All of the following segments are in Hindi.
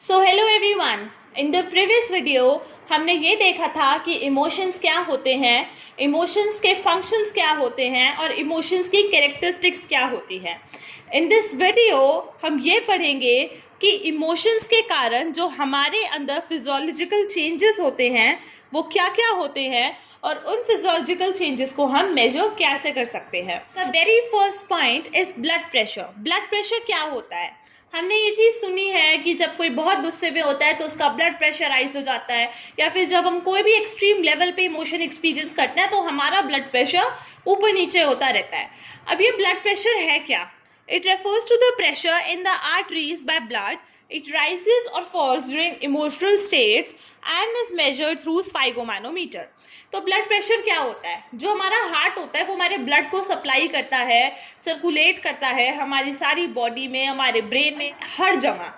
So hello everyone. In the previous video हमने ये देखा था कि इमोशंस क्या होते हैं, इमोशंस के फंक्शंस क्या होते हैं और इमोशंस की कैरेक्टरिस्टिक्स क्या होती हैं। इन दिस वीडियो हम ये पढ़ेंगे कि इमोशंस के कारण जो हमारे अंदर फिजियोलॉजिकल चेंजेस होते हैं वो क्या क्या होते हैं और उन फिजियोलॉजिकल चेंजेस को हम मेजर कैसे कर सकते हैं। The very first point is blood pressure. Blood pressure क्या होता है? हमने ये चीज़ सुनी है कि जब कोई बहुत गुस्से में होता है तो उसका ब्लड प्रेशर राइज हो जाता है, या फिर जब हम कोई भी एक्सट्रीम लेवल पे इमोशन एक्सपीरियंस करते हैं तो हमारा ब्लड प्रेशर ऊपर नीचे होता रहता है। अब ये ब्लड प्रेशर है क्या? It refers to the pressure in the arteries by blood. It rises or falls during emotional states and is measured through sphygmomanometer. तो ब्लड प्रेशर क्या होता है? जो हमारा हार्ट होता है वो हमारे ब्लड को सप्लाई करता है, सर्कुलेट करता है हमारी सारी बॉडी में, हमारे ब्रेन में, हर जगह।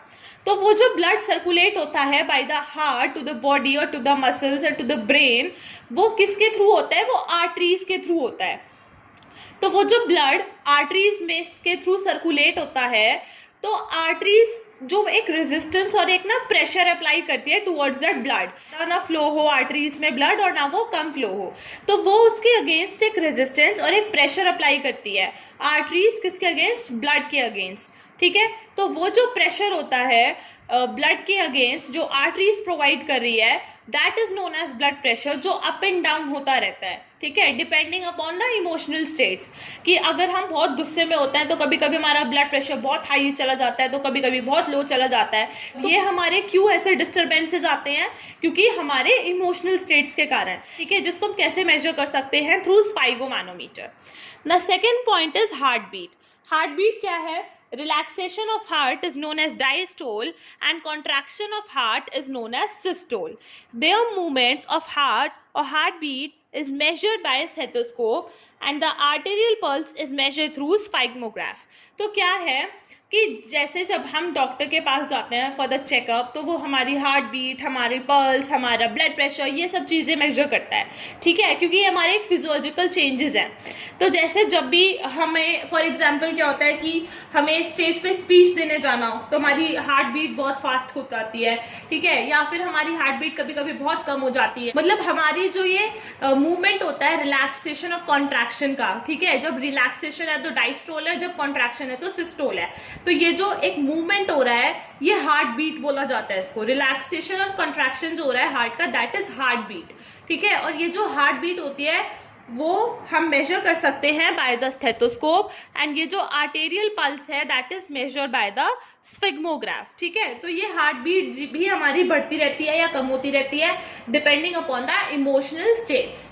तो वो जो ब्लड सर्कुलेट होता है by the heart to the body और टू द मसल्स और टू द ब्रेन, वो किसके थ्रू होता है? वो आर्टरीज के थ्रू होता है। तो वो जो ब्लड आर्टरीज में के थ्रू सर्कुलेट होता है, तो आर्टरीज जो एक रेजिस्टेंस और एक ना प्रेशर अप्लाई करती है टुवर्ड्स दैट ब्लड, ना फ्लो हो आर्टरीज में ब्लड और ना वो कम फ्लो हो, तो वो उसके अगेंस्ट एक रेजिस्टेंस और एक प्रेशर अप्लाई करती है। आर्टरीज किसके अगेंस्ट? ब्लड के अगेंस्ट। ठीक है, तो वो जो प्रेशर होता है ब्लड के अगेंस्ट जो आर्टरीज प्रोवाइड कर रही है, that is known as blood pressure, जो अप एंड डाउन होता रहता है। ठीक है, depending upon the emotional states, कि अगर हम बहुत गुस्से में होते हैं तो कभी कभी हमारा ब्लड प्रेशर बहुत हाई चला जाता है, तो कभी कभी बहुत लो चला जाता है। ये हमारे क्यों ऐसे डिस्टर्बेंसेस आते हैं? क्योंकि हमारे इमोशनल स्टेट्स के कारण। ठीक है, जिसको हम कैसे मेजर कर सकते हैं? Through sphygmomanometer. The second point is heart beat. Heart beat क्या है? Relaxation of heart is known as diastole and contraction of heart is known as systole. Their movements of heart or heartbeat is measured by a stethoscope and the arterial pulse is measured through sphygmograph. तो क्या है कि जैसे जब हम डॉक्टर के पास जाते हैं फॉर द चेकअप, तो वो हमारी हार्ट बीट, हमारी पल्स, हमारा ब्लड प्रेशर, ये सब चीज़ें मेजर करता है। ठीक है, क्योंकि ये हमारे एक फिजियोलॉजिकल चेंजेस हैं। तो जैसे जब भी हमें फॉर एग्जांपल क्या होता है कि हमें स्टेज पे स्पीच देने जाना हो तो हमारी हार्ट बीट बहुत फास्ट हो जाती है। ठीक है, या फिर हमारी हार्ट बीट कभी कभी बहुत कम हो जाती है। मतलब हमारी जो ये मूवमेंट होता है रिलैक्सेशन और कॉन्ट्रैक्शन का, ठीक है, जब रिलैक्सेशन है तो डायस्टोल है, जब कॉन्ट्रैक्शन है तो सिस्टोल है। तो ये जो एक मूवमेंट हो रहा है ये हार्ट बीट बोला जाता है इसको। रिलैक्सेशन और कॉन्ट्रैक्शन जो हो रहा है हार्ट का, दैट इज हार्ट बीट। ठीक है, और ये जो हार्ट बीट होती है वो हम मेजर कर सकते हैं बाय द स्टेथोस्कोप, एंड ये जो आर्टेरियल पल्स है that is measured by the sphygmograph. ठीक है, तो ये हार्ट बीट भी हमारी बढ़ती रहती है या कम होती रहती है depending upon the emotional states.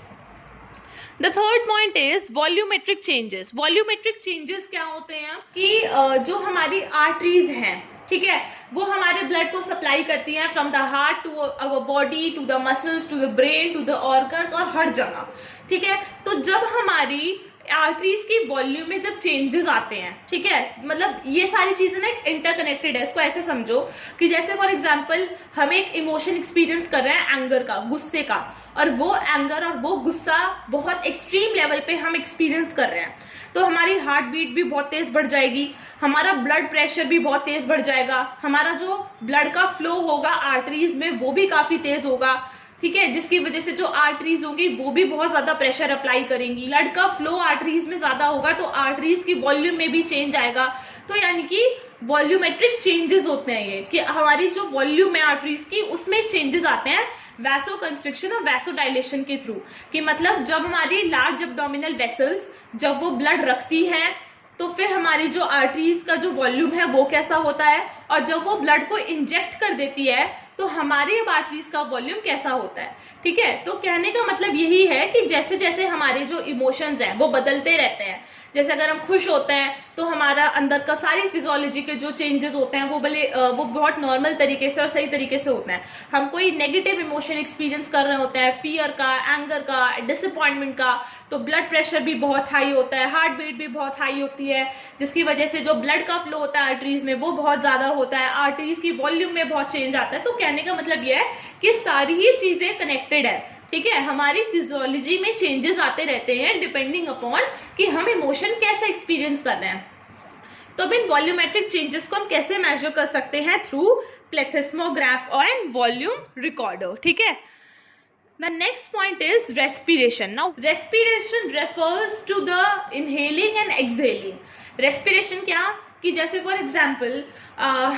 The third point is volumetric changes. Volumetric changes क्या होते हैं कि जो हमारी आर्टरीज हैं, ठीक है, वो हमारे ब्लड को सप्लाई करती हैं from the heart to our body to the muscles to the brain to the organs और हर जगह। ठीक है, तो जब हमारी आर्टरीज की वॉल्यूम में जब चेंजेस आते हैं, ठीक है, मतलब ये सारी चीजें ना इंटरकनेक्टेड है। इसको ऐसे समझो कि जैसे फॉर एग्जांपल हम एक इमोशन एक्सपीरियंस कर रहे हैं एंगर का, गुस्से का, और वो एंगर और वो गुस्सा बहुत एक्सट्रीम लेवल पे हम एक्सपीरियंस कर रहे हैं, तो हमारी हार्ट बीट भी बहुत तेज बढ़ जाएगी, हमारा ब्लड प्रेशर भी बहुत तेज बढ़ जाएगा, हमारा जो ब्लड का फ्लो होगा आर्टरीज में वो भी काफी तेज होगा। ठीक है, जिसकी वजह से जो आर्टरीज होंगी वो भी बहुत ज्यादा प्रेशर अप्लाई करेंगी। ब्लड का फ्लो आर्टरीज में ज्यादा होगा तो आर्टरीज की वॉल्यूम में भी चेंज आएगा। तो यानी कि वॉल्यूमेट्रिक चेंजेस होते हैं ये, कि हमारी जो वॉल्यूम है आर्टरीज की उसमें चेंजेस आते हैं वैसो कंस्ट्रिक्शन और वैसो डायलेशन के थ्रू। कि मतलब जब हमारी लार्ज एब्डोमिनल वेसल्स जब वो ब्लड रखती है तो फिर हमारी जो आर्टरीज का जो वॉल्यूम है वो कैसा होता है, और जब वो ब्लड को इंजेक्ट कर देती है तो हमारे आर्टरीज का वॉल्यूम कैसा होता है। ठीक है, तो कहने का मतलब यही है कि जैसे जैसे हमारे जो इमोशंस हैं वो बदलते रहते हैं, जैसे अगर हम खुश होते हैं तो हमारा अंदर का सारी फिजियोलॉजी के जो चेंजेस होते हैं वो बहुत नॉर्मल तरीके से और सही तरीके से होते हैं। हम कोई नेगेटिव इमोशन एक्सपीरियंस कर रहे होते हैं, फियर का, एंगर का, डिसअपॉइंटमेंट का, तो ब्लड प्रेशर भी बहुत हाई होता है, हार्ट बीट भी बहुत हाई होती है, जिसकी वजह से जो ब्लड का फ्लो होता है आर्टरीज में वो बहुत ज्यादा होता है, आर्टरीज की वॉल्यूम में बहुत चेंज आता है। तो कहने का मतलब यह है कि सारी ही चीजें कनेक्टेड है। ठीक है, हमारी फिजियोलॉजी में चेंजेस आते रहते हैं डिपेंडिंग अपॉन कि हम इमोशन कैसे एक्सपीरियंस कर रहे हैं। तो अब इन वॉल्यूमेट्रिक चेंजेस को हम कैसे मेजर कर सकते हैं? थ्रू प्लेथस्मोग्राफ एंड वॉल्यूम रिकॉर्डर, ठीक है। The next point is respiration. Now, respiration refers to the inhaling and exhaling. Respiration क्या कि जैसे फॉर एग्जाम्पल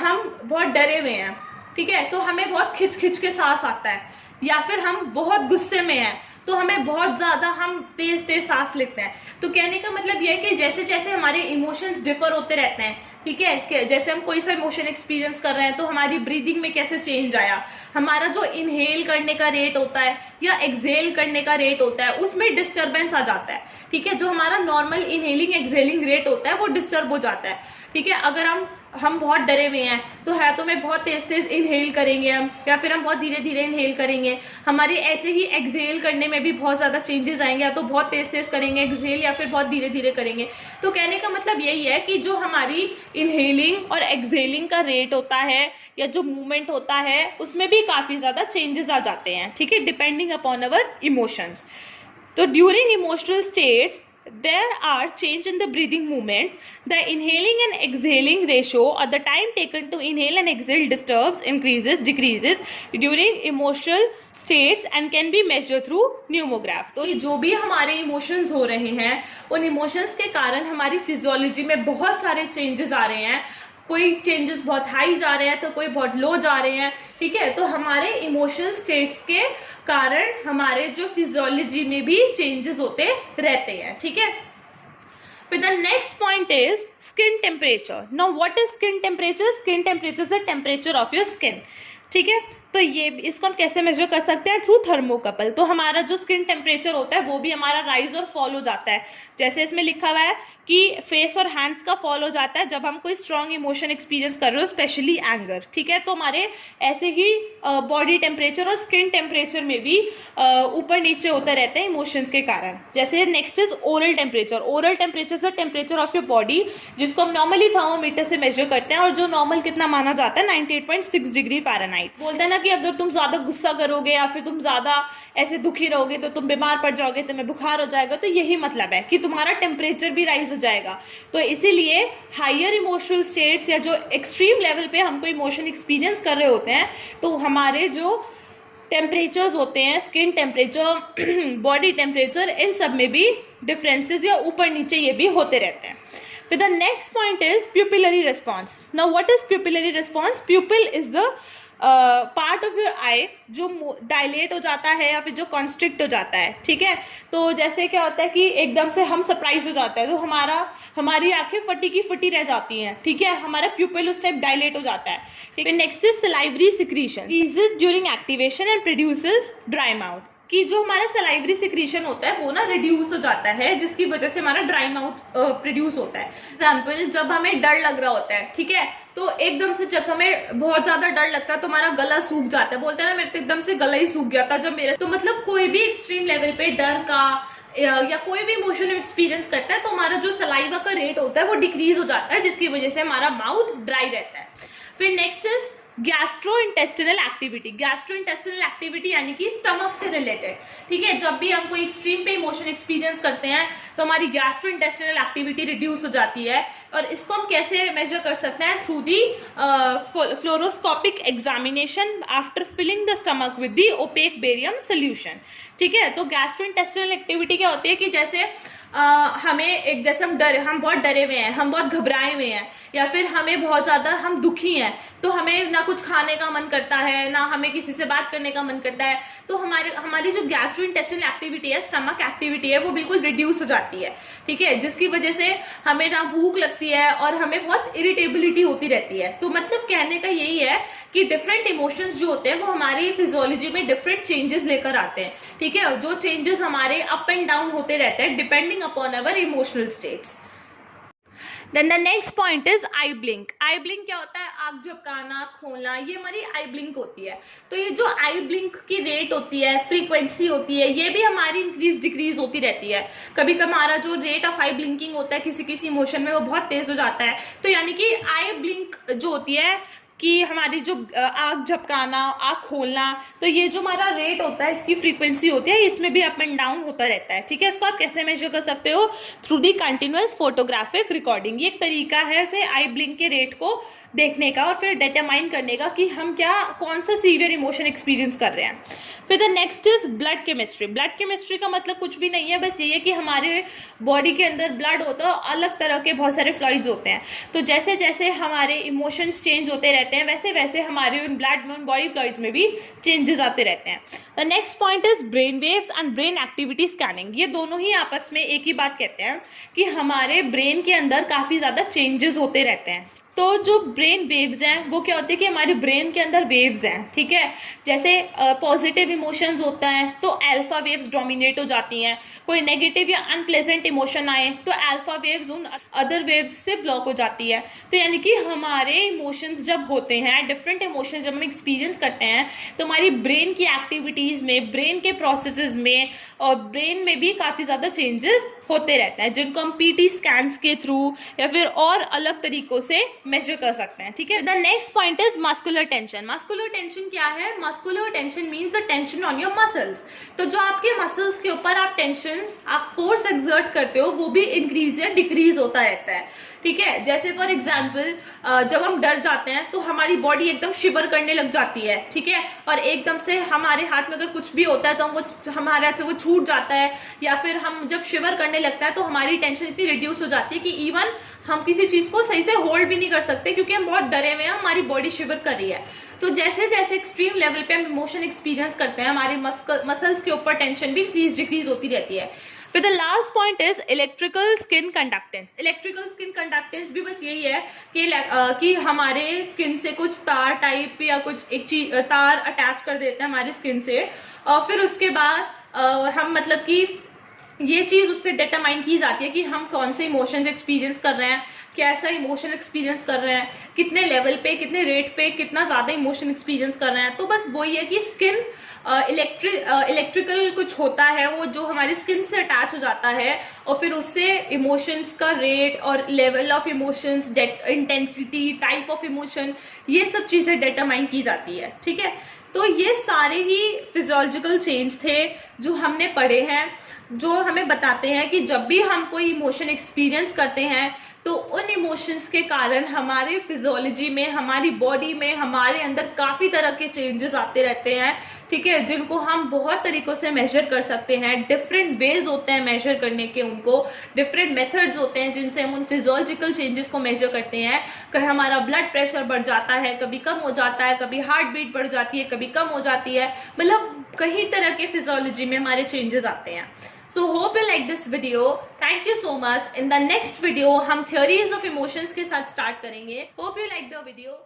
हम बहुत डरे हुए हैं, ठीक है, तो हमें बहुत खिंच खिंच के सांस आता है, या फिर हम बहुत गुस्से में हैं तो हमें बहुत ज़्यादा हम तेज तेज सांस लेते हैं। तो कहने का मतलब यह है कि जैसे जैसे हमारे इमोशंस डिफर होते रहते हैं, ठीक है, कि जैसे हम कोई सा इमोशन एक्सपीरियंस कर रहे हैं तो हमारी ब्रीदिंग में कैसे चेंज आया, हमारा जो इनहेल करने का रेट होता है या एक्सहेल करने का रेट होता है उसमें डिस्टर्बेंस आ जाता है, ठीक है। जो हमारा नॉर्मल इनहेलिंग एक्सहेलिंग रेट होता है वो डिस्टर्ब हो जाता है, ठीक है। अगर हम बहुत डरे हुए हैं तो है तो में बहुत तेज तेज इनहेल करेंगे हम, या फिर हम बहुत धीरे धीरे इनहेल करेंगे। हमारी ऐसे ही एक्सहेल करने में भी बहुत ज़्यादा चेंजेस आएंगे, या तो बहुत तेज तेज करेंगे एक्सहेल या फिर बहुत धीरे धीरे करेंगे। तो कहने का मतलब यही है कि जो हमारी इनहेलिंग और एक्सहेलिंग का रेट होता है या जो मूवमेंट होता है उसमें भी काफ़ी ज़्यादा चेंजेस आ जाते हैं, ठीक है, डिपेंडिंग अपॉन अवर इमोशंस। तो during emotional states there are change in the breathing movement. The inhaling and exhaling ratio or the time taken to inhale and exhale disturbs, increases, decreases during emotional states and can be measured through pneumograph. तो जो भी हमारे इमोशंस हो रहे हैं उन इमोशंस के कारण हमारी फिजियोलॉजी में बहुत सारे चेंजेस आ रहे हैं। कोई चेंजेस बहुत हाई जा रहे हैं तो कोई बहुत लो जा रहे हैं, ठीक है। तो हमारे इमोशनल स्टेट्स के कारण हमारे जो फिजियोलॉजी में भी चेंजेस होते रहते हैं, ठीक है। फिर the next point is skin temperature. Now what is skin temperature? Skin temperature is the temperature of your skin, ठीक है। तो ये इसको हम कैसे मेजर कर सकते हैं? Through thermocouple. तो हमारा जो स्किन टेम्परेचर होता है वो भी हमारा राइज और फॉल हो जाता है। जैसे इसमें लिखा हुआ है कि फेस और हैंड्स का फॉल हो जाता है जब हम कोई स्ट्रॉन्ग इमोशन एक्सपीरियंस कर रहे हो, स्पेशली एंगर, ठीक है। तो हमारे ऐसे ही बॉडी टेम्परेचर और स्किन टेम्परेचर में भी ऊपर नीचे होते रहते हैं इमोशंस के कारण। जैसे next is oral temperature. Oral temperature the temperature of your body, जिसको हम नॉर्मली थर्मोमीटर से मेजर करते हैं, और जो नॉर्मल कितना माना जाता है 98.6 डिग्री फ़ारेनहाइट। बोलते हैं ना कि अगर तुम ज़्यादा गुस्सा करोगे या फिर तुम ज़्यादा ऐसे दुखी रहोगे तो तुम बीमार पड़ जाओगे, तुम्हें बुखार हो जाएगा। तो यही मतलब है कि तुम्हारा टेम्परेचर भी राइज हो जाएगा। तो इसीलिए हायर इमोशनल स्टेट्स या जो एक्सट्रीम लेवल पे हमको इमोशन एक्सपीरियंस कर रहे होते हैं तो हमारे जो टेम्परेचर्स होते हैं, स्किन टेम्परेचर, बॉडी टेम्परेचर, इन सब में भी डिफरेंसेस या ऊपर नीचे ये भी होते रहते हैं। फिर the next point is pupillary response. Now what is pupillary response? Pupil is the part of your eye जो डायलेट हो जाता है या फिर जो कॉन्स्ट्रिक्ट हो जाता है, ठीक है। तो जैसे क्या होता है कि एकदम से हम सरप्राइज हो जाते हैं तो हमारी आंखें फटी की फटी रह जाती हैं, ठीक है, हमारा प्यूपिल उस टाइप डायलेट हो जाता है। फिर next is salivary secretion, releases during activation and produces dry mouth. कि जो हमारा सलाइवरी सिक्रीशन होता है वो ना रिड्यूस हो जाता है, जिसकी वजह से हमारा ड्राई माउथ प्रोड्यूस होता है। एग्जाम्पल, जब हमें डर लग रहा होता है, ठीक है, तो एकदम से जब हमें बहुत ज्यादा डर लगता है तो हमारा गला सूख जाता है। बोलते हैं ना, मेरे तो एकदम से गला ही सूख गया था जब मेरे। तो मतलब कोई भी एक्सट्रीम लेवल पे डर का या कोई भी इमोशन एक्सपीरियंस करता है तो हमारा जो सलाइवा का रेट होता है वो डिक्रीज हो जाता है, जिसकी वजह से हमारा माउथ ड्राई रहता है। फिर next is gastrointestinal activity. Gastrointestinal activity यानी कि स्टमक से रिलेटेड, ठीक है। जब भी हम कोई एक्सट्रीम पे इमोशन एक्सपीरियंस करते हैं तो हमारी गैस्ट्रोइंटेस्टिनल एक्टिविटी रिड्यूस हो जाती है। और इसको हम कैसे मेजर कर सकते हैं? Through the fluoroscopic examination after filling the stomach with the opaque barium solution, ठीक है। तो गैस्ट्रोइंटेस्टिनल एक्टिविटी क्या होती है कि जैसे हमें जैसे हम बहुत डरे हुए हैं, हम बहुत घबराए हुए हैं, या फिर हमें बहुत ज़्यादा हम दुखी हैं, तो हमें ना कुछ खाने का मन करता है ना हमें किसी से बात करने का मन करता है। तो हमारी जो गैस्ट्रोइंटेस्टिनल एक्टिविटी है, स्टमक एक्टिविटी है, वो बिल्कुल रिड्यूस हो जाती है, ठीक है, जिसकी वजह से हमें ना भूख लगती है और हमें बहुत इरिटेबिलिटी होती रहती है। तो मतलब कहने का यही है कि डिफरेंट इमोशंस जो होते हैं वो हमारी फिजियोलॉजी में डिफरेंट चेंजेस लेकर आते हैं, ठीक है। जो चेंजेस हमारे अप एंड डाउन होते रहते हैं depending upon our emotional states. Then the next point is eye blink. Eye blink क्या होता है? आंख झपकाना, खोलना, ये हमारी आई ब्लिंक होती है। तो ये जो आई ब्लिंक की रेट होती है, फ्रीक्वेंसी होती है, ये भी हमारी इंक्रीज डिक्रीज होती रहती है। कभी कभी हमारा जो रेट ऑफ आई ब्लिंकिंग होता है किसी किसी इमोशन में वो बहुत तेज हो जाता है। तो यानी कि आई ब्लिंक जो होती है कि हमारी जो आँख झपकाना, आँख खोलना, तो ये जो हमारा रेट होता है, इसकी फ्रीक्वेंसी होती है, इसमें भी अप एंड डाउन होता रहता है। ठीक है, इसको आप कैसे मेजर कर सकते हो? Through the continuous photographic recording. ये एक तरीका है ऐसे आई ब्लिंक के रेट को देखने का और फिर डिटरमाइन करने का कि हम कौन सा सीवियर इमोशन एक्सपीरियंस कर रहे हैं। फिर the next is blood chemistry. Blood chemistry का मतलब कुछ भी नहीं है, बस ये है कि हमारे बॉडी के अंदर ब्लड होता है, अलग तरह के बहुत सारे फ्लूइड्स होते हैं, तो जैसे जैसे हमारे इमोशंस चेंज होते रहते हैं वैसे वैसे हमारे उन ब्लड में, उन बॉडी फ्लूइड्स में भी चेंजेस आते रहते हैं। The next point is brain waves and brain activity scanning. ये दोनों ही आपस में एक ही बात कहते हैं कि हमारे ब्रेन के अंदर काफ़ी ज़्यादा चेंजेस होते रहते हैं। तो जो ब्रेन वेव्स हैं वो क्या होते हैं कि हमारे ब्रेन के अंदर वेव्स हैं, ठीक है। जैसे पॉजिटिव इमोशंस होता है तो अल्फा वेव्स डोमिनेट हो जाती हैं, कोई नेगेटिव या अनप्लेजेंट इमोशन आए तो अल्फा वेव्स उन अदर वेव्स से ब्लॉक हो जाती है। तो यानी कि हमारे इमोशंस जब होते हैं, डिफरेंट इमोशंस जब हम एक्सपीरियंस करते हैं तो हमारी ब्रेन की एक्टिविटीज़ में, ब्रेन के प्रोसेसेस में और ब्रेन में भी काफ़ी ज़्यादा चेंजेस होते रहते हैं, जिनको हम पीटी स्कैन्स के थ्रू या फिर और अलग तरीकों से मेजर कर सकते हैं। ठीक है, the next point is muscular tension. Muscular tension क्या है? Muscular tension means the tension on your muscles. तो जो आपके मसल्स के ऊपर आप टेंशन, आप फोर्स एक्सर्ट करते हो, वो भी इंक्रीज या डिक्रीज होता रहता है। ठीक है, जैसे फॉर एग्जाम्पल जब हम डर जाते हैं तो हमारी बॉडी एकदम शिवर करने लग जाती है, ठीक है, और एकदम से हमारे हाथ में अगर कुछ भी होता है तो वो हमारे हाथ से वो छूट जाता है, या फिर हम जब शिवर करने लगता है तो हमारी टेंशन इतनी रिड्यूस हो जाती है कि इवन हम किसी चीज़ को सही से होल्ड भी नहीं कर सकते क्योंकि हम बहुत डरे हुए हैं, हमारी बॉडी शिवर कर रही है। तो जैसे जैसे एक्सट्रीम लेवल पे हम इमोशन एक्सपीरियंस करते हैं, हमारे मसल्स के ऊपर टेंशन भी इंक्रीज डिक्रीज होती रहती है। फिर the last point is electrical skin conductance. Electrical skin conductance भी बस यही है कि हमारे स्किन से कुछ तार टाइप या कुछ एक चीज तार अटैच कर देते हैं हमारे स्किन से, और फिर उसके बाद हम मतलब कि ये चीज़ उससे डिटरमाइन की जाती है कि हम कौन से इमोशंस एक्सपीरियंस कर रहे हैं, कैसा इमोशन एक्सपीरियंस कर रहे हैं, कितने लेवल पे, कितने रेट पे, कितना ज़्यादा इमोशन एक्सपीरियंस कर रहे हैं। तो बस वही है कि स्किन इलेक्ट्रिकल कुछ होता है वो जो हमारी स्किन से अटैच हो जाता है, और फिर उससे इमोशंस का रेट और level of emotions, intensity, type of emotion, ये सब चीज़ें डिटरमाइन की जाती है। ठीक है, तो ये सारे ही फिजियोलॉजिकल चेंज थे जो हमने पढ़े हैं, जो हमें बताते हैं कि जब भी हम कोई इमोशन एक्सपीरियंस करते हैं तो उन इमोशंस के कारण हमारे फिजियोलॉजी में, हमारी बॉडी में, हमारे अंदर काफ़ी तरह के चेंजेस आते रहते हैं। ठीक है, जिनको हम बहुत तरीक़ों से मेजर कर सकते हैं। डिफरेंट वेज होते हैं मेजर करने के, उनको डिफरेंट मेथड्स होते हैं जिनसे हम उन फिजियोलॉजिकल चेंजेस को मेजर करते हैं। कभी हमारा ब्लड प्रेशर बढ़ जाता है, कभी कम हो जाता है, कभी हार्ट बीट बढ़ जाती है, कभी कम हो जाती है, मतलब कई तरह के फिजियोलॉजी में हमारे चेंजेस आते हैं। So hope you like this video. Thank you so much. In the next video हम theories of emotions के साथ start करेंगे. Hope you like the video.